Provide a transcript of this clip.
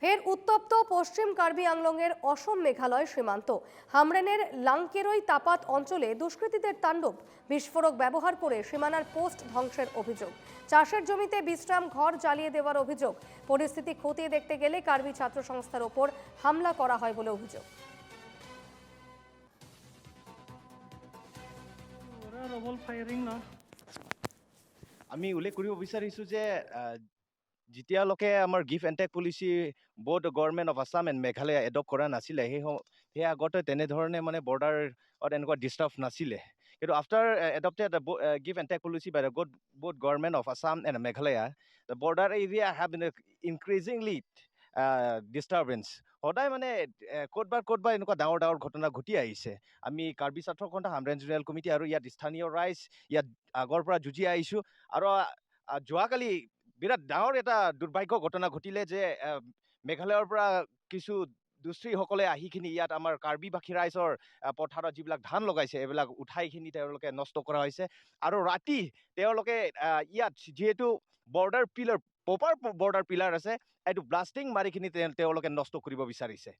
ফের উত্তপ্ত পশ্চিম কার্বি আংলংয়ের অসম মেঘালয় সীমান্ত। হামরেনের লাংকেরই তাপাত অঞ্চলে দুষ্কৃতীদের তাণ্ডব। বিস্ফোরক ব্যবহার করে সীমানার পোস্ট ধ্বংসের অভিযোগ। চাষের জমিতে বিশ্রাম ঘর জ্বালিয়ে দেওয়ার অভিযোগ। পরিস্থিতি খতিয়ে দেখতে গেলে কার্বি ছাত্র সংস্থার ওপর হামলা করা হয় বলে অভিযোগ। আমি উল্লেখ কৰিব বিচাৰিছোঁ যে যেতিয়ালৈকে আমাৰ give and take policy both government of Assam and Meghalaya adopt কৰা নাছিলে সেই আগতে তেনেধৰণে মানে বৰ্ডাৰত এনেকুৱা ডিষ্টাৰ্ব নাছিলে। কিন্তু after adopted give and take policy by the both government of Assam and Meghalaya the border area have been increasingly disturbance. সদায় মানে ক'তবা এনেকুৱা ডাঙৰ ডাঙৰ ঘটনা ঘটি আহিছে। আমি কাৰ্বি ছাত্ৰ সন্থা হামৰেন জুনিয়ৰ কমিটি আৰু ইয়াত স্থানীয় ৰাইজ ইয়াত আগৰ পৰা যুঁজি আহিছোঁ। আৰু যোৱাকালি বিৰাট ডাঙৰ এটা দুৰ্ভাগ্য ঘটনা ঘটিলে যে মেঘালয়ৰ পৰা কিছু দুষ্কৃতীসকলে আহি কিনি ইয়াত আমাৰ কাৰ্বিভাষী ৰাইজৰ পথাৰত যিবিলাক ধান লগাইছে এইবিলাক উঠাই কিনি তেওঁলোকে নষ্ট কৰা হৈছে। আৰু ৰাতি তেওঁলোকে ইয়াত যিহেতু border pillar proper border pillar আছে এইটো ব্লাষ্টিং মাৰি কিনি তেওঁলোকে নষ্ট কৰিব বিচাৰিছে।